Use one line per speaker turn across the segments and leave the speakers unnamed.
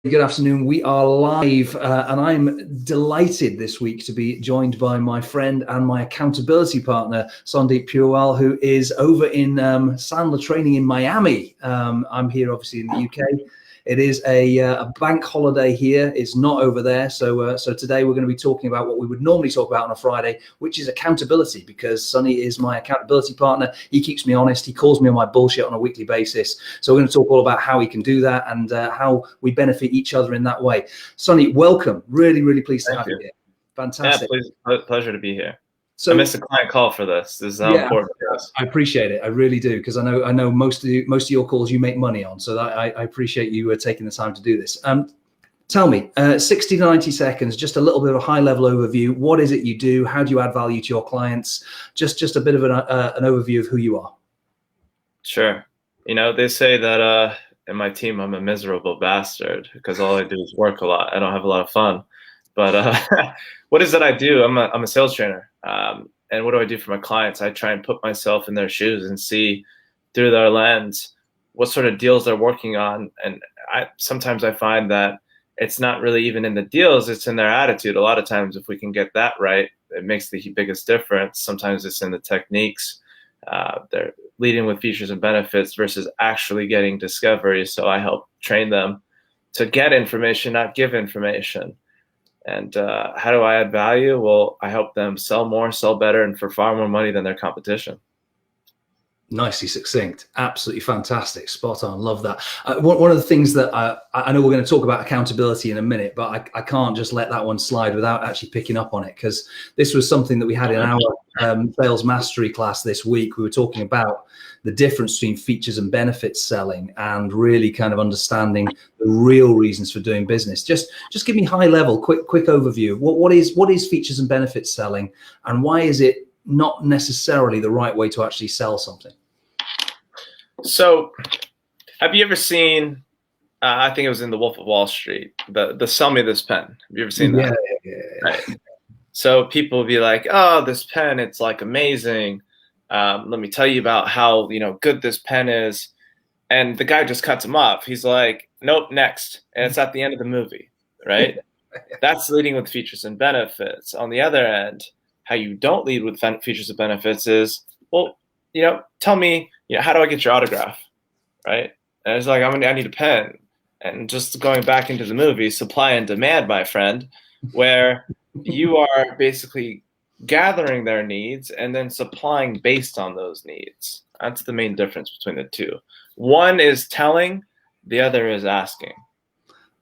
Good afternoon. We are live, and I'm delighted this week to be joined by my friend and my accountability partner, Sondeep Purewal, who is over in Sandler training in Miami. I'm here, obviously, in the UK. It is a bank holiday here. It's not over there. So today we're going to be talking about what we would normally talk about on a Friday, which is accountability, because Sonny is my accountability partner. He keeps me honest. He calls me on my bullshit on a weekly basis. So we're going to talk all about how he can do that and how we benefit each other in that way. Sonny, welcome. Really, really pleased to have you here. Fantastic.
Yeah, pleasure to be here. So I missed a client call for this. This is how important it is.
I appreciate it. I really do, because I know most of your calls you make money on. So I appreciate you taking the time to do this. Tell me, 60 to 90 seconds, just a little bit of a high level overview. What is it you do? How do you add value to your clients? Just a bit of an overview of who you are.
Sure. You know, they say that in my team, I'm a miserable bastard because all I do is work a lot. I don't have a lot of fun. But what is it I do? I'm a sales trainer. And what do I do for my clients? I try and put myself in their shoes and see through their lens what sort of deals they're working on. And sometimes I find that it's not really even in the deals, it's in their attitude. A lot of times, if we can get that right, it makes the biggest difference. Sometimes it's in the techniques. They're leading with features and benefits versus actually getting discovery. So I help train them to get information, not give information. And how do I add value? Well, I help them sell more, sell better, and for far more money than their competition.
Nicely succinct. Absolutely fantastic. Spot on. Love that. One of the things that I know we're going to talk about accountability in a minute, but I can't just let that one slide without actually picking up on it, because this was something that we had in our sales mastery class this week. We were talking about the difference between features and benefits selling and really kind of understanding the real reasons for doing business. Just give me high level, quick overview. What is features and benefits selling, and why is it not necessarily the right way to actually sell something?
So have you ever seen, I think it was in The Wolf of Wall Street, the Sell Me This Pen. Have you ever seen that?
Yeah.
Right. So people will be like, oh, this pen, it's like amazing. Let me tell you about how, good this pen is. And the guy just cuts him off. He's like, nope, next. And it's at the end of the movie, right? That's leading with features and benefits. On the other end, how you don't lead with features and benefits is, well, tell me, how do I get your autograph, right? And it's like, I need a pen. And just going back into the movie, supply and demand, my friend, where you are basically gathering their needs and then supplying based on those needs. That's the main difference between the two. One is telling, the other is asking.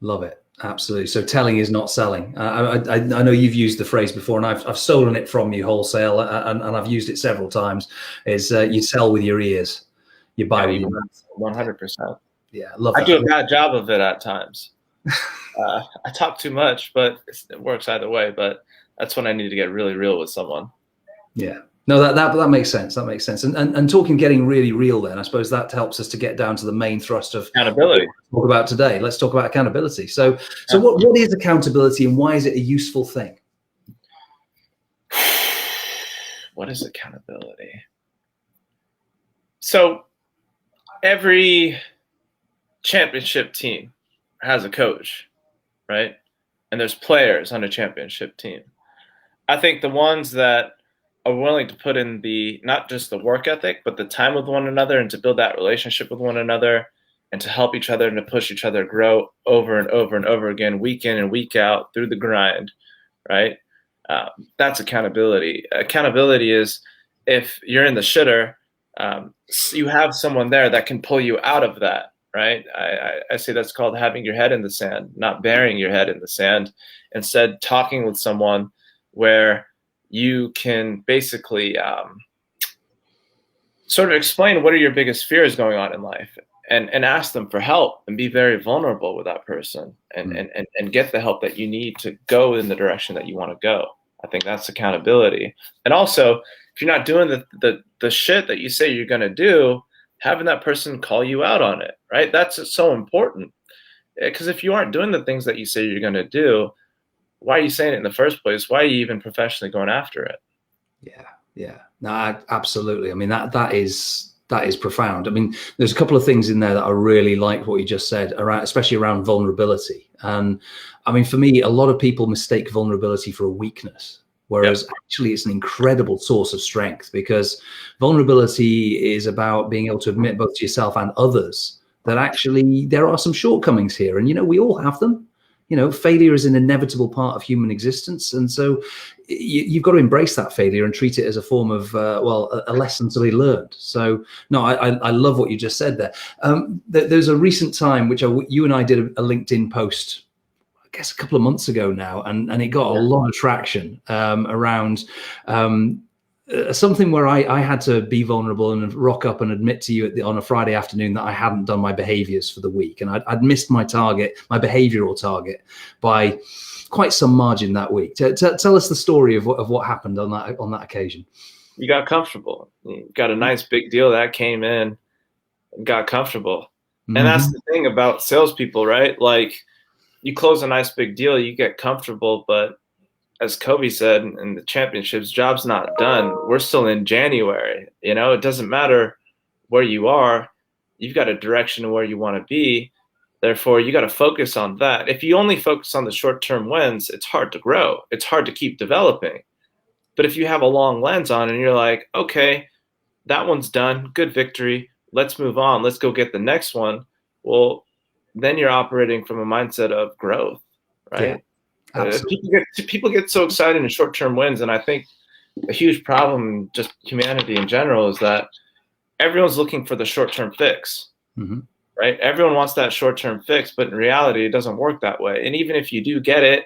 Love it. Absolutely. So telling is not selling. I know you've used the phrase before, and I've stolen it from you wholesale, and I've used it several times. Is you sell with your ears, you buy with your mouth.
100%.
Yeah, love that.
I do a bad job of it at times. I talk too much, but it works either way. But that's when I need to get really real with someone.
Yeah. No, that makes sense. That makes sense. And talking getting really real, then I suppose that helps us to get down to the main thrust of
accountability.
What we'll talk about today. Let's talk about accountability. So what is accountability, and why is it a useful thing?
What is accountability? So every championship team has a coach, right? And there's players on a championship team. I think the ones that are willing to put in not just the work ethic, but the time with one another and to build that relationship with one another and to help each other and to push each other grow over and over and over again, week in and week out through the grind, right? That's accountability. Accountability is if you're in the shitter, you have someone there that can pull you out of that, right? I say that's called having your head in the sand, not burying your head in the sand. Instead, talking with someone where you can basically sort of explain what are your biggest fears going on in life and ask them for help and be very vulnerable with that person and get the help that you need to go in the direction that you want to go. I think that's accountability. And also, if you're not doing the shit that you say you're going to do, having that person call you out on it, right? That's so important. Because if you aren't doing the things that you say you're going to do, why are you saying it in the first place? Why are you even professionally going after it?
Yeah. No, absolutely. I mean, that is That is profound. I mean, there's a couple of things in there that I really like what you just said around, especially around vulnerability. And I mean, for me, a lot of people mistake vulnerability for a weakness, whereas actually it's an incredible source of strength, because vulnerability is about being able to admit both to yourself and others that actually there are some shortcomings here. And, we all have them. Failure is an inevitable part of human existence. And so you've got to embrace that failure and treat it as a form of, a lesson to be learned. So, no, I love what you just said there. There's a recent time, which you and I did a LinkedIn post, I guess a couple of months ago now, and it got a lot of traction around something where I had to be vulnerable and rock up and admit to you on a Friday afternoon that I hadn't done my behaviors for the week, and I'd missed my target, my behavioral target, by quite some margin that week. Tell us the story of what happened on that occasion.
You got comfortable. You got a nice big deal that came in, got comfortable. And that's the thing about salespeople, right? Like, you close a nice big deal, you get comfortable, but as Kobe said in the championships, job's not done. We're still in January. It doesn't matter where you are. You've got a direction of where you want to be. Therefore, you got to focus on that. If you only focus on the short-term wins, it's hard to grow. It's hard to keep developing. But if you have a long lens on and you're like, okay, that one's done, good victory, let's move on, let's go get the next one. Well, then you're operating from a mindset of growth, right?
Yeah.
People get so excited in short-term wins, and I think a huge problem in just humanity in general is that everyone's looking for the short-term fix, right? Everyone wants that short-term fix, but in reality, it doesn't work that way. And even if you do get it,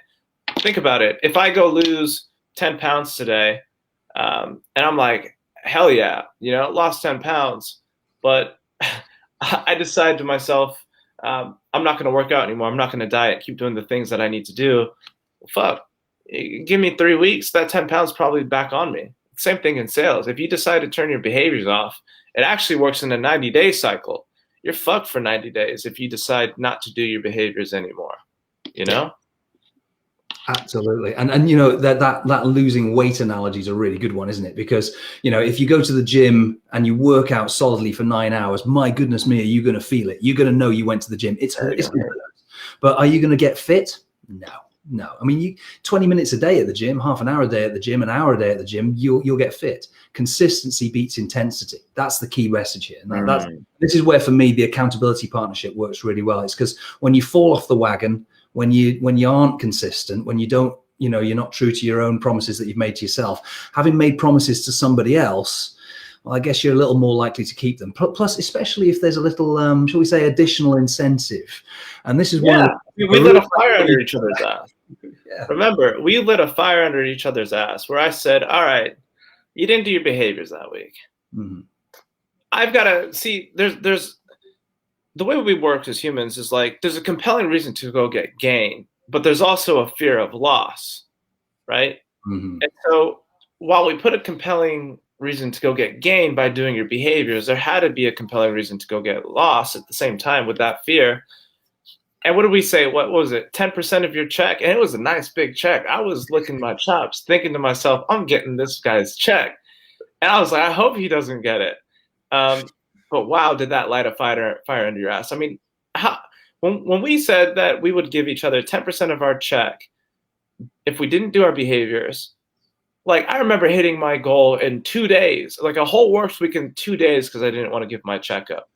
think about it. If I go lose 10 pounds today, and I'm like, hell yeah, lost 10 pounds, but I decide to myself, I'm not going to work out anymore. I'm not going to diet, keep doing the things that I need to do. Well, fuck, give me 3 weeks, that 10 pounds probably back on me. Same thing in sales. If you decide to turn your behaviors off, it actually works in a 90-day cycle. You're fucked for 90 days if you decide not to do your behaviors anymore,
Absolutely. And that losing weight analogy is a really good one, isn't it? Because, if you go to the gym and you work out solidly for 9 hours, my goodness me, are you going to feel it? You're going to know you went to the gym. It's but are you going to get fit? No. I mean, 20 minutes a day at the gym, half an hour a day at the gym, an hour a day at the gym, you'll get fit. Consistency beats intensity. That's the key message here. And this is where, for me, the accountability partnership works really well. It's because when you fall off the wagon, when you aren't consistent, when you don't, you're not true to your own promises that you've made to yourself, having made promises to somebody else, well, I guess you're a little more likely to keep them. Plus, especially if there's a little, shall we say, additional incentive. And this is one.
We lit a fire under each other's ass. Remember, we lit a fire under each other's ass where I said, all right, you didn't do your behaviors that week. I've got to see, there's the way we work as humans is like, there's a compelling reason to go get gain, but there's also a fear of loss, right? And so while we put a compelling reason to go get gain by doing your behaviors, there had to be a compelling reason to go get loss at the same time with that fear. And what did we say? What was it? 10% of your check? And it was a nice big check. I was licking my chops, thinking to myself, I'm getting this guy's check. And I was like, I hope he doesn't get it. But wow, did that light a fire under your ass? I mean, when we said that we would give each other 10% of our check if we didn't do our behaviors, like, I remember hitting my goal in 2 days, like a whole work week in 2 days, because I didn't want to give my check up.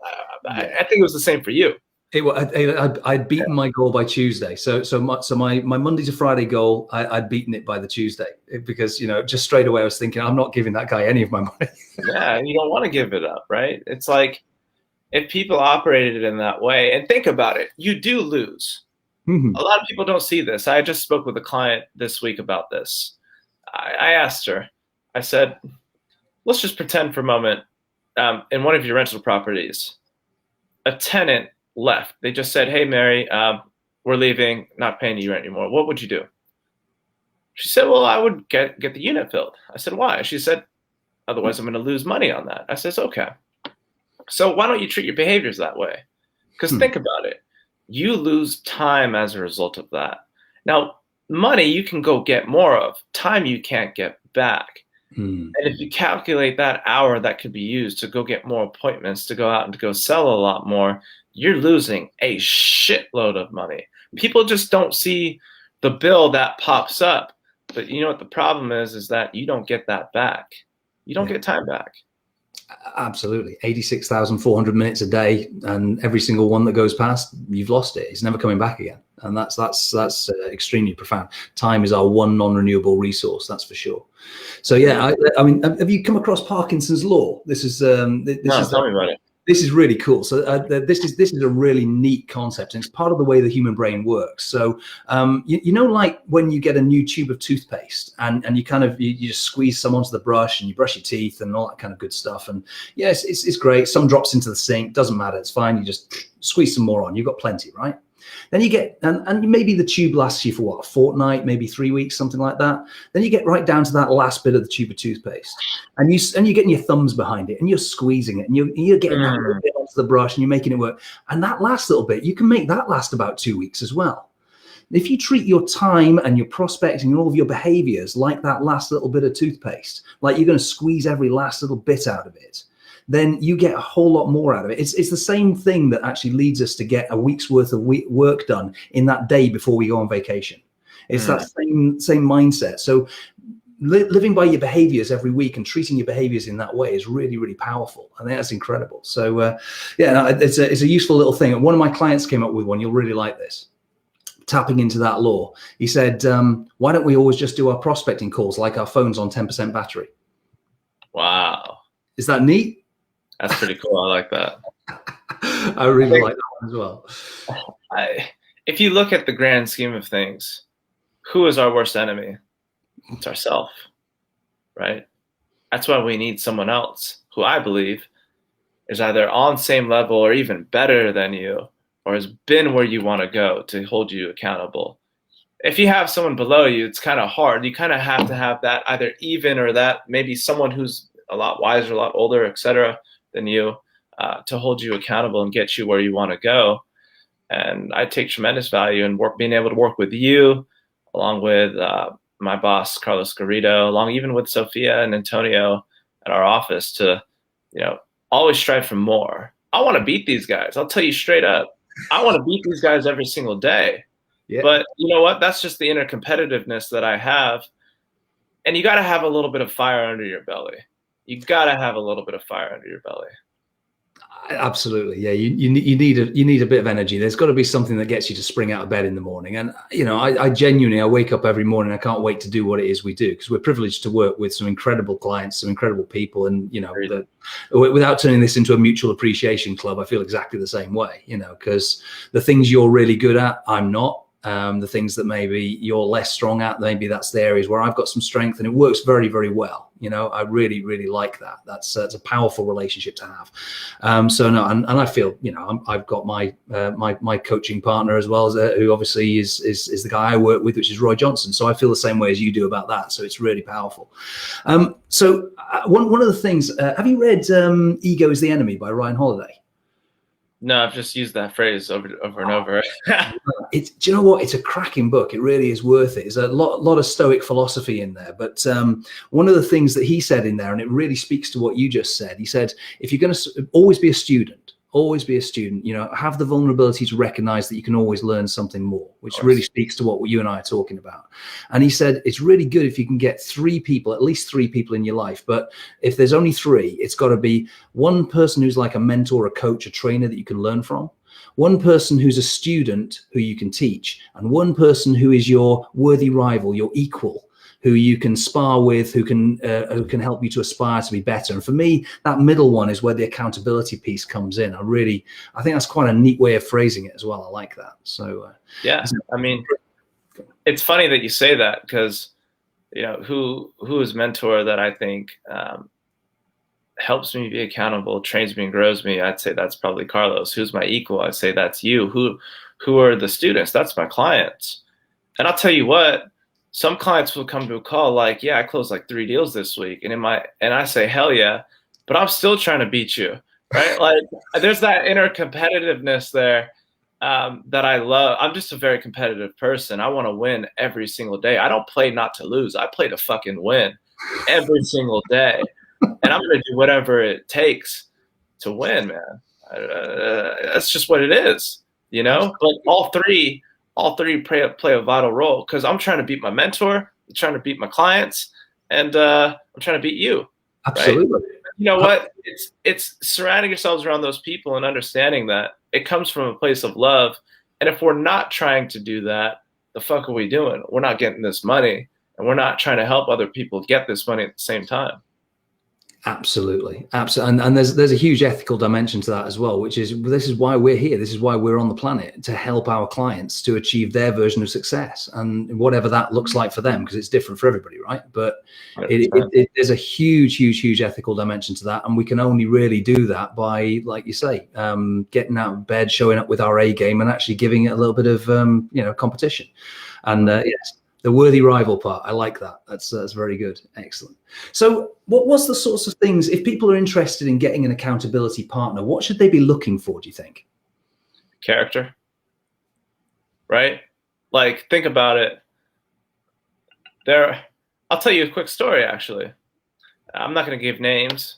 I think it was the same for you.
I'd beaten my goal by Tuesday. So my Monday to Friday goal, I'd beaten it by the Tuesday, because, just straight away I was thinking, I'm not giving that guy any of my money.
Yeah, you don't want to give it up, right? It's like, if people operated in that way, and think about it, you do lose. A lot of people don't see this. I just spoke with a client this week about this. I asked her, I said, let's just pretend for a moment, in one of your rental properties, a tenant left. They just said, hey, Mary, we're leaving, not paying you rent anymore. What would you do? She said, well, I would get the unit filled. I said, why? She said, otherwise I'm going to lose money on that. I said, okay. So why don't you treat your behaviors that way? Because think about it. You lose time as a result of that. Now, money you can go get more of. Time you can't get back. And if you calculate that hour that could be used to go get more appointments, to go out and to go sell a lot more, you're losing a shitload of money. People just don't see the bill that pops up. But you know what the problem is that you don't get that back. You don't get time back.
Absolutely. 86,400 minutes a day, and every single one that goes past, you've lost it. It's never coming back again. And that's extremely profound. Time is our one non-renewable resource, that's for sure. So yeah, I mean, have you come across Parkinson's law? This is
tell me about it.
This is really cool. So this is a really neat concept, and it's part of the way the human brain works. So you know, like when you get a new tube of toothpaste, and you kind of you just squeeze some onto the brush, and you brush your teeth and all that kind of good stuff. And yes, it's great. Some drops into the sink, doesn't matter. It's fine. You just squeeze some more on. You've got plenty, right? Then you get, and maybe the tube lasts you for what, a fortnight, maybe 3 weeks, something like that. Then you get right down to that last bit of the tube of toothpaste, and you're getting your thumbs behind it, and you're squeezing it, and you're getting that little bit onto the brush, and you're making it work. And that last little bit, you can make that last about 2 weeks as well. If you treat your time and your prospecting and all of your behaviors like that last little bit of toothpaste, like you're going to squeeze every last little bit out of it, then you get a whole lot more out of it. It's the same thing that actually leads us to get a week's worth of work done in that day before we go on vacation. It's that same mindset. So living by your behaviors every week and treating your behaviors in that way is really, really powerful. I think that's incredible. So it's a useful little thing. And one of my clients came up with one. You'll really like this. Tapping into that law. He said, why don't we always just do our prospecting calls like our phone's on 10% battery?
Wow.
Is that neat?
That's pretty cool. I like that.
I really like that one as well.
If you look at the grand scheme of things, who is our worst enemy? It's ourselves, right? That's why we need someone else who I believe is either on same level or even better than you, or has been where you want to go to hold you accountable. If you have someone below you, it's kind of hard. You kind of have to have that either even or that maybe someone who's a lot wiser, a lot older, etc. than you to hold you accountable and get you where you want to go. And I take tremendous value in being able to work with you, along with my boss, Carlos Garrido, along even with Sophia and Antonio at our office to, always strive for more. I want to beat these guys. I'll tell you straight up. I want to beat these guys every single day. Yeah. But you know what? That's just the inner competitiveness that I have. And you got to have a little bit of fire under your belly. You got to have a little bit of fire under your belly.
Absolutely. Yeah. You need a bit of energy. There's got to be something that gets you to spring out of bed in the morning. And, I genuinely, I wake up every morning. I can't wait to do what it is we do, because we're privileged to work with some incredible clients, some incredible people. And, without turning this into a mutual appreciation club, I feel exactly the same way, because the things you're really good at, I'm not. The things that maybe you're less strong at, maybe that's the areas where I've got some strength, and it works very, very well. I really, really like that. That's it's a powerful relationship to have. And I feel, I've got my my coaching partner as well, who obviously is the guy I work with, which is Roy Johnson. So I feel the same way as you do about that. So it's really powerful. So one of the things, have you read Ego is the Enemy by Ryan Holiday?
No, I've just used that phrase over and over.
Do you know what? It's a cracking book. It really is worth it. There's a lot of Stoic philosophy in there. But one of the things that he said in there, and it really speaks to what you just said, he said, if you're going to always be a student, have the vulnerability to recognize that you can always learn something more, which really speaks to what you and I are talking about. And he said, it's really good if you can get at least three people in your life. But if there's only three, it's got to be one person who's like a mentor, a coach, a trainer that you can learn from, one person who's a student who you can teach, and one person who is your worthy rival, your equal, who you can spar with, who can help you to aspire to be better. And for me, that middle one is where the accountability piece comes in. I think that's quite a neat way of phrasing it as well. I like that. So
yeah, I mean, it's funny that you say that, because who is mentor that I think helps me be accountable, trains me and grows me, I'd say that's probably Carlos. Who's my equal? I'd say that's you. Who are the students? That's my clients. And I'll tell you what, some clients will come to a call like, yeah, I closed like 3 deals this week. And I say, hell yeah, but I'm still trying to beat you, right? Like there's that inner competitiveness there that I love. I'm just a very competitive person. I want to win every single day. I don't play not to lose. I play to fucking win. every single day, and I'm going to do whatever it takes to win, man. That's just what it is, you know. But all three play a vital role because I'm trying to beat my mentor, I'm trying to beat my clients, and I'm trying to beat you.
Absolutely.
Right? You know what? It's surrounding yourselves around those people and understanding that it comes from a place of love. And if we're not trying to do that, the fuck are we doing? We're not getting this money, and we're not trying to help other people get this money at the same time.
Absolutely, absolutely, and there's a huge ethical dimension to that as well, which is this is why we're here. This is why we're on the planet, to help our clients to achieve their version of success, and whatever that looks like for them, because it's different for everybody, right? But there's a huge ethical dimension to that, and we can only really do that by, like you say, getting out of bed, showing up with our A game, and actually giving it a little bit of competition. And yes. The worthy rival part. I like that. That's very good. Excellent. So what's the sorts of things, if people are interested in getting an accountability partner, what should they be looking for, do you think?
Character, right? Like, think about it. I'll tell you a quick story, actually. I'm not going to give names,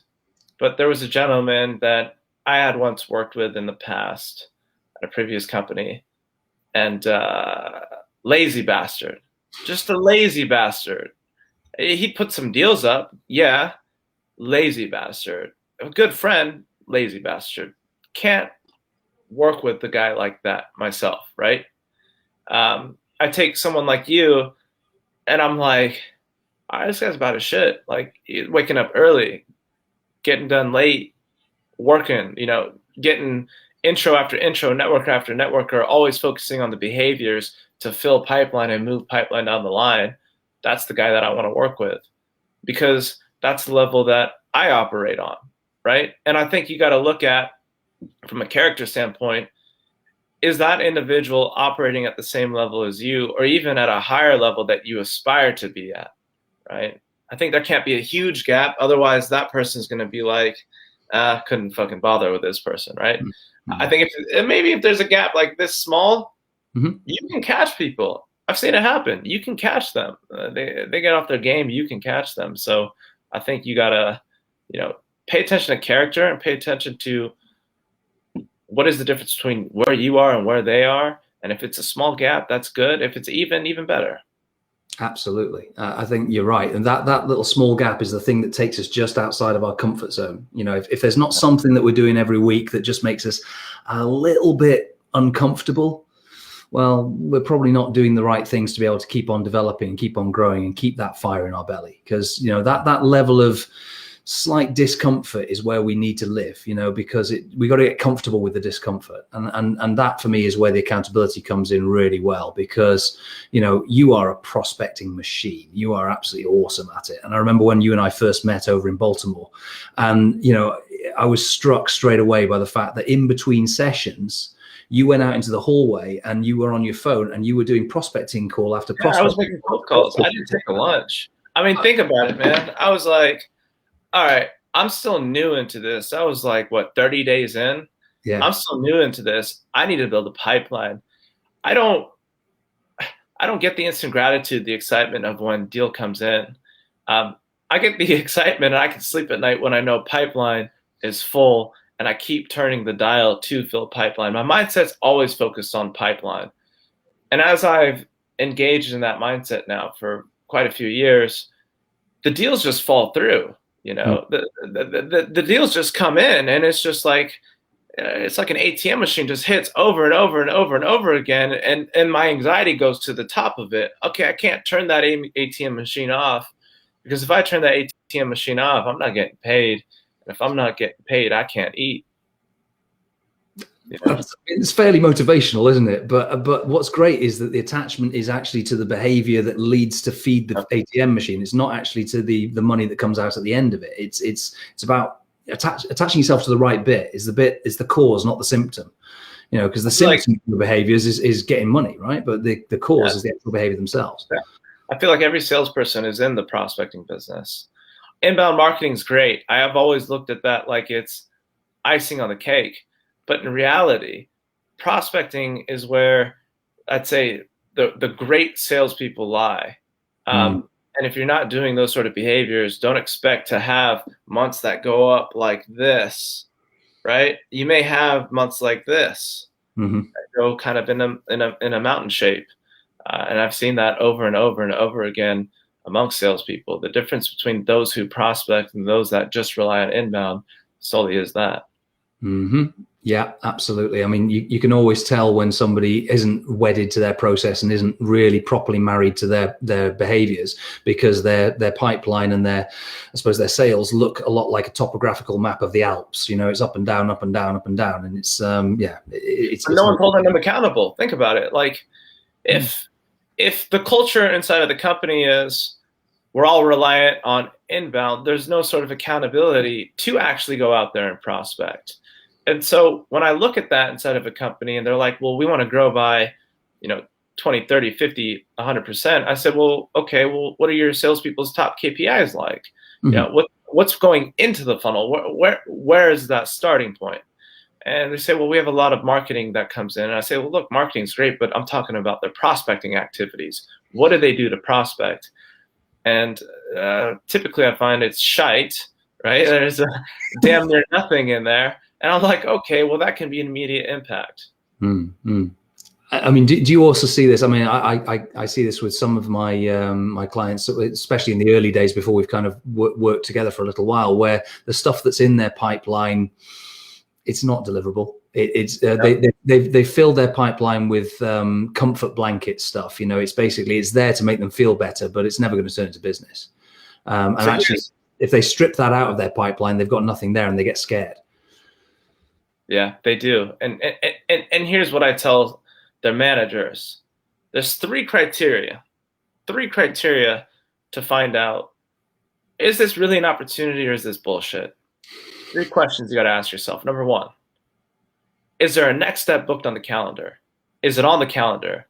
but there was a gentleman that I had once worked with in the past at a previous company, and lazy bastard. Just a lazy bastard. He put some deals up. Yeah. Lazy bastard. A good friend, lazy bastard. Can't work with the guy like that myself, right? I take someone like you and I'm like, all right, this guy's about his shit. Like, waking up early, getting done late, working, getting intro after intro, networker after networker, always focusing on the behaviors to fill pipeline and move pipeline down the line. That's the guy that I want to work with, because that's the level that I operate on, right? And I think you got to look at, from a character standpoint, is that individual operating at the same level as you, or even at a higher level that you aspire to be at, right? I think there can't be a huge gap. Otherwise, that person's going to be like, couldn't fucking bother with this person, right? Mm-hmm. I think if there's a gap like this small, you can catch people. I've seen it happen. You can catch them. They get off their game. You can catch them. So I think you gotta, pay attention to character and pay attention to what is the difference between where you are and where they are. And if it's a small gap, that's good. If it's even better.
Absolutely. I think you're right. And that little small gap is the thing that takes us just outside of our comfort zone. If there's not something that we're doing every week that just makes us a little bit uncomfortable, well, we're probably not doing the right things to be able to keep on developing, keep on growing, and keep that fire in our belly. Because, that level of slight discomfort is where we need to live, because we got to get comfortable with the discomfort. And that for me is where the accountability comes in really well, because, you are a prospecting machine. You are absolutely awesome at it. And I remember when you and I first met over in Baltimore, and, I was struck straight away by the fact that in between sessions, you went out into the hallway and you were on your phone and you were doing prospecting call after prospecting.
I was making cold calls. I didn't take a lunch. I mean, think about it, man. I was like, all right, I'm still new into this. I was like, 30 days in? Yeah. I'm still new into this. I need to build a pipeline. I don't get the instant gratitude, the excitement of when deal comes in. I get the excitement and I can sleep at night when I know pipeline is full and I keep turning the dial to fill pipeline. My mindset's always focused on pipeline. And as I've engaged in that mindset now for quite a few years, the deals just fall through. The deals just come in, and it's just like, it's like an ATM machine just hits over and over and over and over again. And my anxiety goes to the top of it. Okay, I can't turn that ATM machine off, because if I turn that ATM machine off, I'm not getting paid. If I'm not getting paid, I can't eat.
It's fairly motivational, isn't it? But what's great is that the attachment is actually to the behavior that leads to feed the ATM machine. It's not actually to the money that comes out at the end of it. It's about attaching yourself to the right bit. Is the cause, not the symptom. Because the symptom of the behaviors is getting money, right? But the cause is the actual behavior themselves.
Yeah. I feel like every salesperson is in the prospecting business. Inbound marketing is great. I have always looked at that like it's icing on the cake. But in reality, prospecting is where I'd say the great salespeople lie. And And if you're not doing those sort of behaviors, don't expect to have months that go up like this, right? You may have months like this that go kind of in a mountain shape. And I've seen that over and over and over again amongst salespeople. The difference between those who prospect and those that just rely on inbound solely is that.
Yeah, absolutely. I mean, you can always tell when somebody isn't wedded to their process and isn't really properly married to their behaviors, because their pipeline and I suppose their sales look a lot like a topographical map of the Alps. It's up and down, up and down, up and down, and it's it's
no one's holding them accountable. Think about it. Like if the culture inside of the company is we're all reliant on inbound, there's no sort of accountability to actually go out there and prospect. And so when I look at that inside of a company and they're like, well, we want to grow by, 20, 30, 50, 100%. I said, well, okay, well, what are your salespeople's top KPIs like? What's going into the funnel? Where is that starting point? And they say, well, we have a lot of marketing that comes in. And I say, well, look, marketing's great, but I'm talking about their prospecting activities. What do they do to prospect? And typically I find it's shite, right? There's damn near nothing in there. And I'm like, okay, well, that can be an immediate impact.
I mean, do you also see this? I mean, I see this with some of my my clients, especially in the early days before we've kind of worked together for a little while, where the stuff that's in their pipeline, it's not deliverable. They filled their pipeline with comfort blanket stuff. It's basically it's there to make them feel better, but it's never going to turn into business. And actually, if they strip that out of their pipeline, they've got nothing there, and they get scared.
Yeah, they do. And here's what I tell their managers. There's three criteria to find out, is this really an opportunity or is this bullshit? 3 questions you got to ask yourself. Number 1, is there a next step booked on the calendar? Is it on the calendar?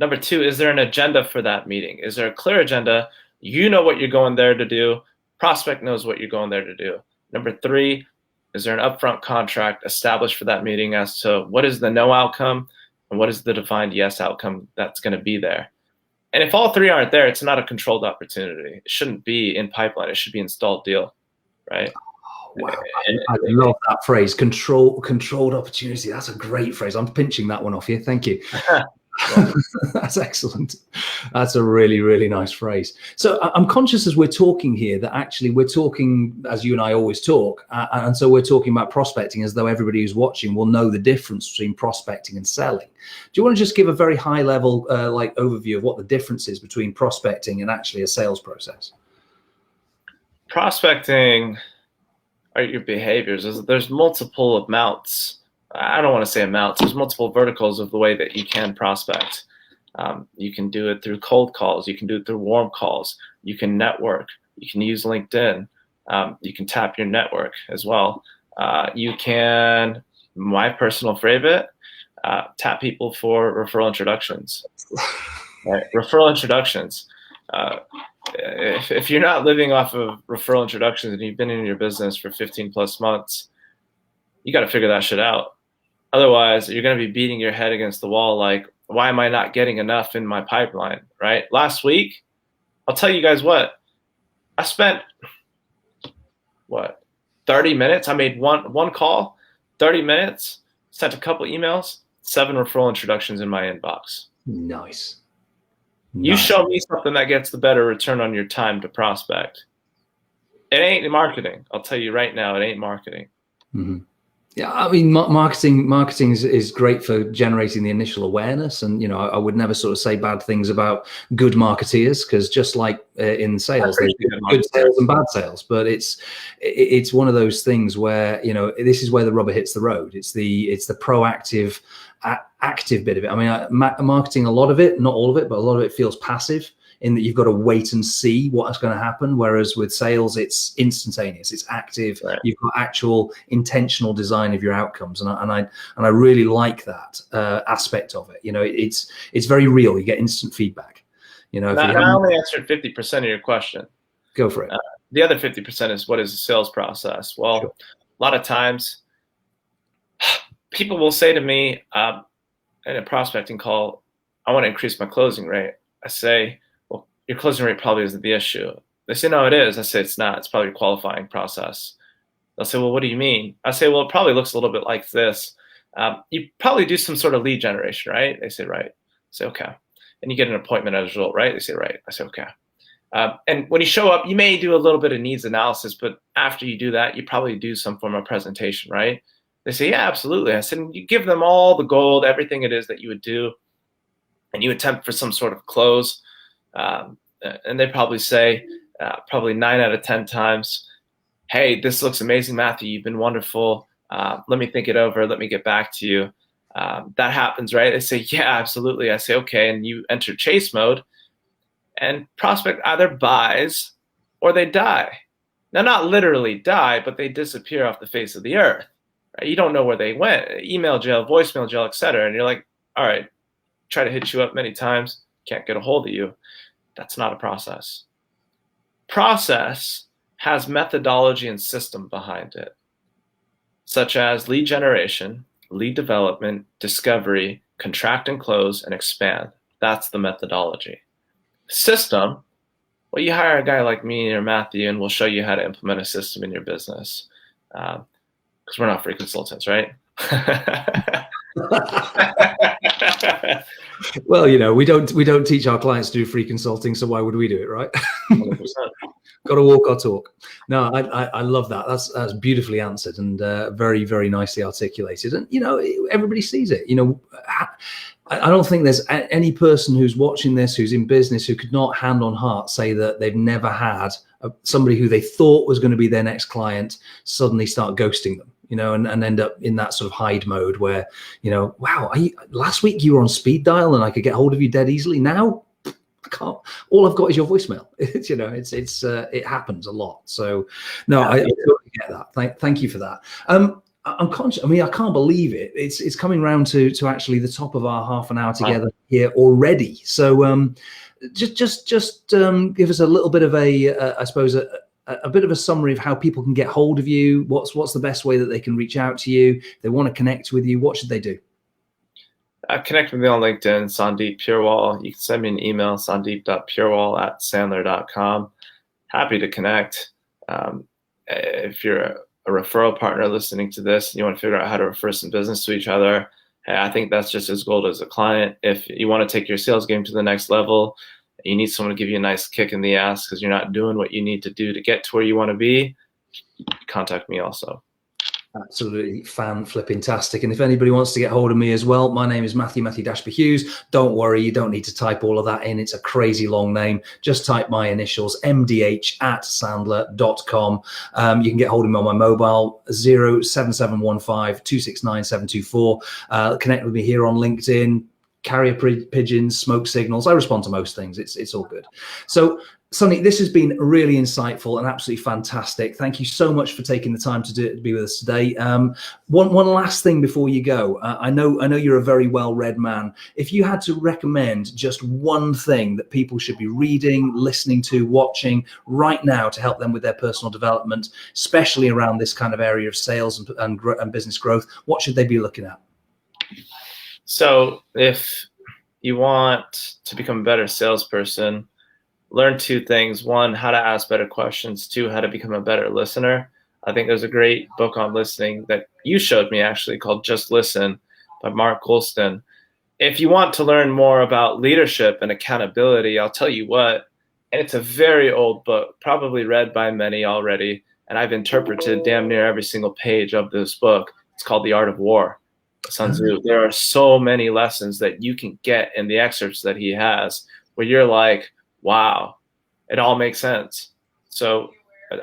Number 2, is there an agenda for that meeting? Is there a clear agenda? You know what you're going there to do. Prospect knows what you're going there to do. Number 3, is there an upfront contract established for that meeting as to what is the no outcome and what is the defined yes outcome that's going to be there? And if all 3 aren't there, it's not a controlled opportunity. It shouldn't be in pipeline. It should be installed deal, right?
Wow, I love that phrase, controlled opportunity. That's a great phrase. I'm pinching that one off you. Thank you. That's excellent. That's a really, really nice phrase. So I'm conscious as we're talking here that actually we're talking, as you and I always talk, and so we're talking about prospecting as though everybody who's watching will know the difference between prospecting and selling. Do you want to just give a very high level overview of what the difference is between prospecting and actually a sales process?
Prospecting are your behaviors. There's multiple amounts. I don't want to say amounts. There's multiple verticals of the way that you can prospect. You can do it through cold calls. You can do it through warm calls. You can network. You can use LinkedIn. You can tap your network as well. You can, my personal favorite, tap people for referral introductions. Right? Referral introductions. If you're not living off of referral introductions and you've been in your business for 15 plus months, you got to figure that shit out. Otherwise, you're going to be beating your head against the wall like, why am I not getting enough in my pipeline, right? Last week, I'll tell you guys what, I spent, 30 minutes? I made one call, 30 minutes, sent a couple emails, 7 referral introductions in my inbox.
Nice.
You show me something that gets the better return on your time to prospect. It ain't marketing. I'll tell you right now, it ain't marketing.
Mm-hmm. Yeah, I mean, marketing is great for generating the initial awareness, and I would never sort of say bad things about good marketeers, because just like in sales, there's good sales and bad sales. But it's one of those things where this is where the rubber hits the road. It's the proactive, active bit of it. I mean, marketing, a lot of it, not all of it, but a lot of it feels passive, in that you've got to wait and see what's going to happen. Whereas with sales, it's instantaneous, it's active. Right. You've got actual intentional design of your outcomes. And I really like that aspect of it. It's very real. You get instant feedback. I
only answered 50% of your question.
Go for it.
The other 50% is, what is the sales process? Well, sure. A lot of times people will say to me in a prospecting call, I want to increase my closing rate. I say, your closing rate probably isn't the issue. They say, no, it is. I say, it's not. It's probably your qualifying process. They'll say, well, what do you mean? I say, well, it probably looks a little bit like this. You probably do some sort of lead generation, right? They say, right. I say, okay. And you get an appointment as a result, right? They say, right. I say, okay. And when you show up, you may do a little bit of needs analysis, but after you do that, you probably do some form of presentation, right? They say, yeah, absolutely. I said, you give them all the gold, everything it is that you would do, and you attempt for some sort of close. And they probably say, probably 9 out of 10 times, hey, this looks amazing, Matthew. You've been wonderful. Let me think it over. Let me get back to you. That happens, right? They say, yeah, absolutely. I say, okay. And you enter chase mode, and prospect either buys or they die. Now, not literally die, but they disappear off the face of the earth. Right? You don't know where they went. Email jail, voicemail jail, etc. And you're like, all right, try to hit you up many times, can't get a hold of you. That's not a process. Process has methodology and system behind it, such as lead generation, lead development, discovery, contract and close, and expand. That's the methodology. System, well, you hire a guy like me or Matthew, and we'll show you how to implement a system in your business. Because we're not free consultants, right?
Well, you know, we don't teach our clients to do free consulting, so why would we do it, right?
100%.
Got to walk our talk. No, I love that. That's beautifully answered and very, very nicely articulated. And, you know, everybody sees it. You know, I don't think there's any person who's watching this, who's in business, who could not hand on heart say that they've never had somebody who they thought was going to be their next client suddenly start ghosting them, you know, and end up in that sort of hide mode where, you know, wow, last week you were on speed dial and I could get hold of you dead easily. Now I can't. All I've got is your voicemail. It's, you know, it happens a lot. So no, I totally get that. Thank you for that. I'm conscious. I mean, I can't believe it. It's coming round to actually the top of our half an hour together here already. So just give us a little bit of I suppose a bit of a summary of how people can get hold of you. What's the best way that they can reach out to you? If they want to connect with you, what should they do?
Connect with me on LinkedIn, Sondeep Purewal. You can send me an email, sondeep.purewal@sandler.com. Happy to connect. If you're a referral partner listening to this and you want to figure out how to refer some business to each other, hey, I think that's just as gold as a client. If you want to take your sales game to the next level, you need someone to give you a nice kick in the ass because you're not doing what you need to do to get to where you want to be, contact me also.
Absolutely fan-flipping-tastic. And if anybody wants to get hold of me as well, my name is Matthew Dashper-Hughes. Don't worry, you don't need to type all of that in. It's a crazy long name. Just type my initials, mdh@sandler.com. You can get hold of me on my mobile, 07715 269 724. Connect with me here on LinkedIn. Carrier pigeons, smoke signals. I respond to most things. It's all good. So, Sonny, this has been really insightful and absolutely fantastic. Thank you so much for taking the time to be with us today. One last thing before you go. I know you're a very well-read man. If you had to recommend just one thing that people should be reading, listening to, watching right now to help them with their personal development, especially around this kind of area of sales and business growth, what should they be looking at?
So if you want to become a better salesperson, learn two things. One, how to ask better questions. Two, how to become a better listener. I think there's a great book on listening that you showed me actually called Just Listen by Mark Goulston. If you want to learn more about leadership and accountability, I'll tell you what, and it's a very old book, probably read by many already, and I've interpreted damn near every single page of this book. It's called The Art of War. Sun Tzu. There are so many lessons that you can get in the excerpts that he has where you're like, wow, it all makes sense. So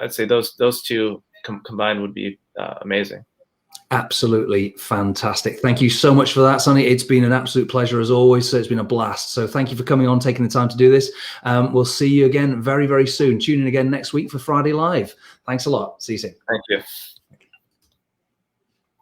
I'd say those two combined would be amazing.
Absolutely fantastic. Thank you so much for that, Sonny. It's been an absolute pleasure as always. So it's been a blast. So thank you for coming on, taking the time to do this. We'll see you again very, very soon. Tune in again next week for Friday Live. Thanks a lot. See you soon.
Thank you.